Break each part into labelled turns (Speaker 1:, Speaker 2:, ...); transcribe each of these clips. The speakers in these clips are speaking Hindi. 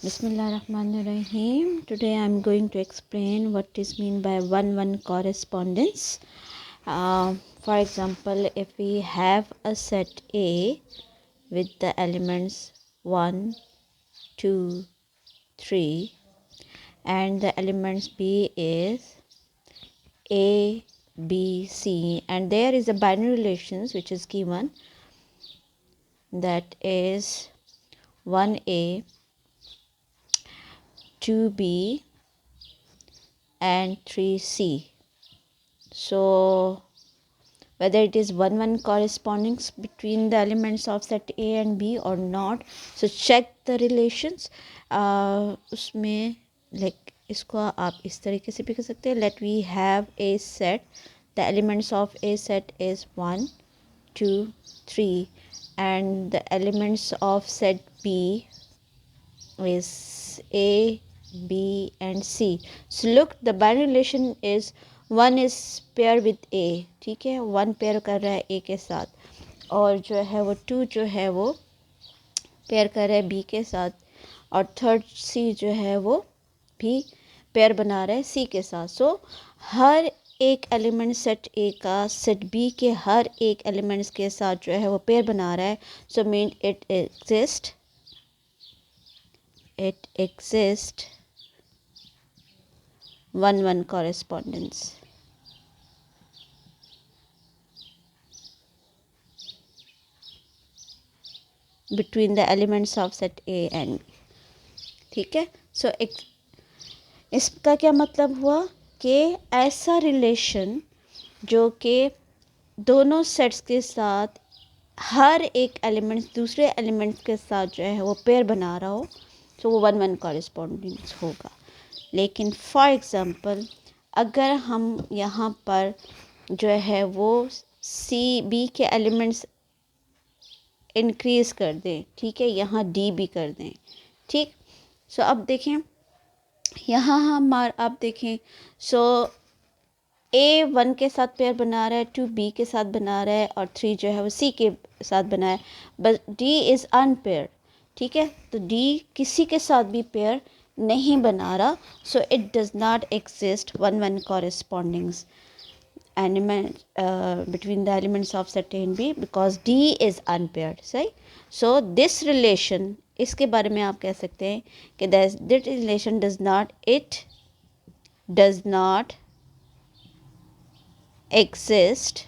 Speaker 1: Bismillahirrahmanirrahim. Today I am going to explain what is mean by 1-1 correspondence. For example, if we have a set A with the elements 1, 2, 3 and the elements B is A, B, C, and there is a binary relations which is given, that is 1A, 2B and 3C. So whether it is 1-1 corresponding between the elements of set A and B or not, so check the relations. उसमें like इसको आप इस तरीके से भी कर सकते हैं. Let we have a set, the elements of a set is 1, 2, 3 and the elements of set B is A, B and C. So look, the binary relation is 1 is pair with A, ठीक है, 1 पेयर कर रहा है A के साथ, और जो है वो 2 जो है वो पेयर कर रहा है B के साथ, और थर्ड C जो है वो भी पेयर बना रहा है C के साथ. सो हर एक एलिमेंट सेट A का सेट B के हर एक एलिमेंट्स के साथ जो है वो पेयर बना रहा है. So mean it exists 1-1 correspondence between the elements of set A and B. ठीक है. सो इसका क्या मतलब हुआ कि ऐसा रिलेशन जो कि दोनों सेट्स के साथ हर एक एलिमेंट्स दूसरे एलिमेंट्स के साथ जो है वो पेयर बना रहा हो, तो वो 1-1 कॉरेस्पॉन्डेंस होगा. लेकिन फॉर एग्ज़ाम्पल अगर हम यहाँ पर जो है वो सी बी के एलिमेंट्स इंक्रीज़ कर दें, ठीक है, यहाँ डी भी कर दें, ठीक. सो अब देखें यहाँ आप देखें, सो ए 1 के साथ पेयर बना रहा है, 2 बी के साथ बना रहा है और 3 जो है वो सी के साथ बना है, बस डी इज़ अनपेयर, ठीक है. तो डी किसी के साथ भी पेयर नहीं बना रहा. So it does not exist 1-1 कॉरेस्पॉन्डिंग्स element between the elements of set A and B because D is unpaired. सही. So this relation, इसके बारे में आप कह सकते हैं कि that relation does not exist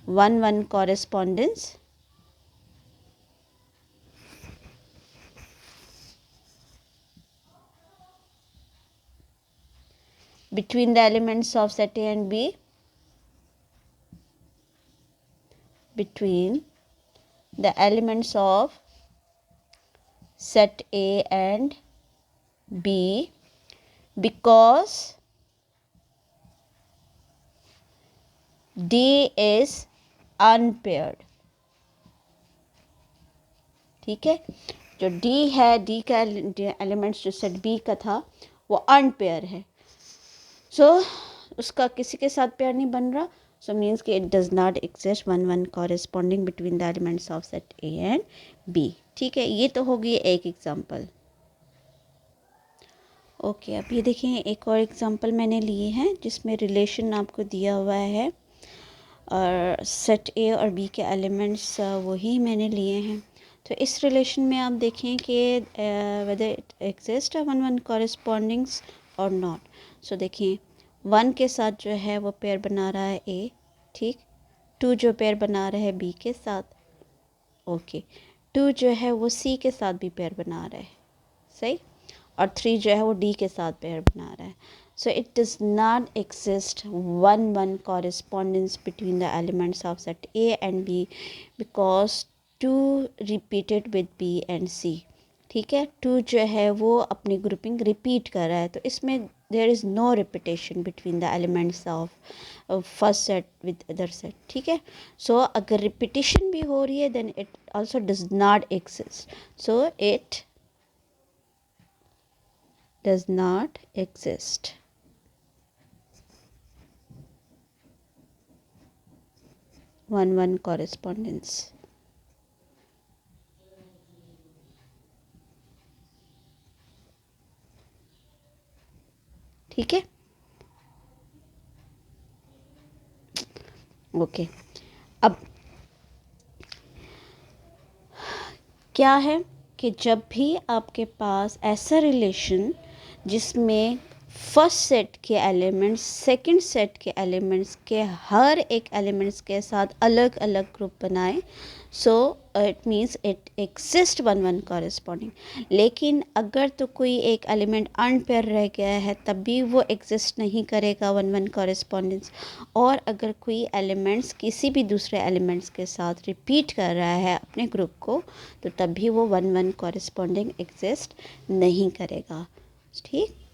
Speaker 1: 1-1 correspondence between the elements of set A and B, between the elements of set A and B, because D is unpaired. ठीक है. जो D है, D का एलिमेंट्स जो सेट B का था वो अनपेयर है. सो उसका किसी के साथ पेयर नहीं बन रहा. सो मीन्स कि it does not exist 1-1 corresponding between the elements of set A and B. ठीक है. ये तो होगी एक एग्जांपल. ओके, अब ये देखें एक और एग्जांपल मैंने लिए हैं जिसमें रिलेशन आपको दिया हुआ है और सेट A और B के एलिमेंट्स वही मैंने लिए हैं. तो इस रिलेशन में आप देखें कि वेदर इट एग्जिस्ट 1-1 कॉरेस्पॉन्डिंग्स और नॉट. सो देखिए 1 के साथ जो है वो पेयर बना रहा है A, ठीक. 2 जो पेयर बना रहा है B के साथ, ओके. 2 जो है वो C के साथ भी पेयर बना रहा है, सही. और 3 जो है वो D के साथ पेयर बना रहा है. So it does not exist 1-1 correspondence between the elements of set A and B because 2 repeated with B and C. ठीक है. 2 जो है वो अपनी ग्रुपिंग रिपीट कर रहा है, तो इसमें there is no repetition between the elements of first set with other set. ठीक है. So अगर repetition भी हो रही है then it also does not exist. So it does not exist. 1-1 correspondence. ठीक है, ओके। अब क्या है कि जब भी आपके पास ऐसा रिलेशन जिसमें फर्स्ट सेट के एलिमेंट्स सेकंड सेट के एलिमेंट्स के हर एक एलिमेंट्स के साथ अलग अलग ग्रुप बनाए, so it means it exist one one corresponding. लेकिन अगर तो कोई एक एलिमेंट अनपेयर रह गया है तब भी वो एग्जिस्ट नहीं करेगा वन वन कॉरेस्पॉन्डेंस। और अगर कोई एलिमेंट्स किसी भी दूसरे एलिमेंट्स के साथ रिपीट कर रहा है अपने ग्रुप को, तो तब भी वो वन वन कॉरेस्पॉन्डिंग एग्जिस्ट नहीं करेगा। ठीक।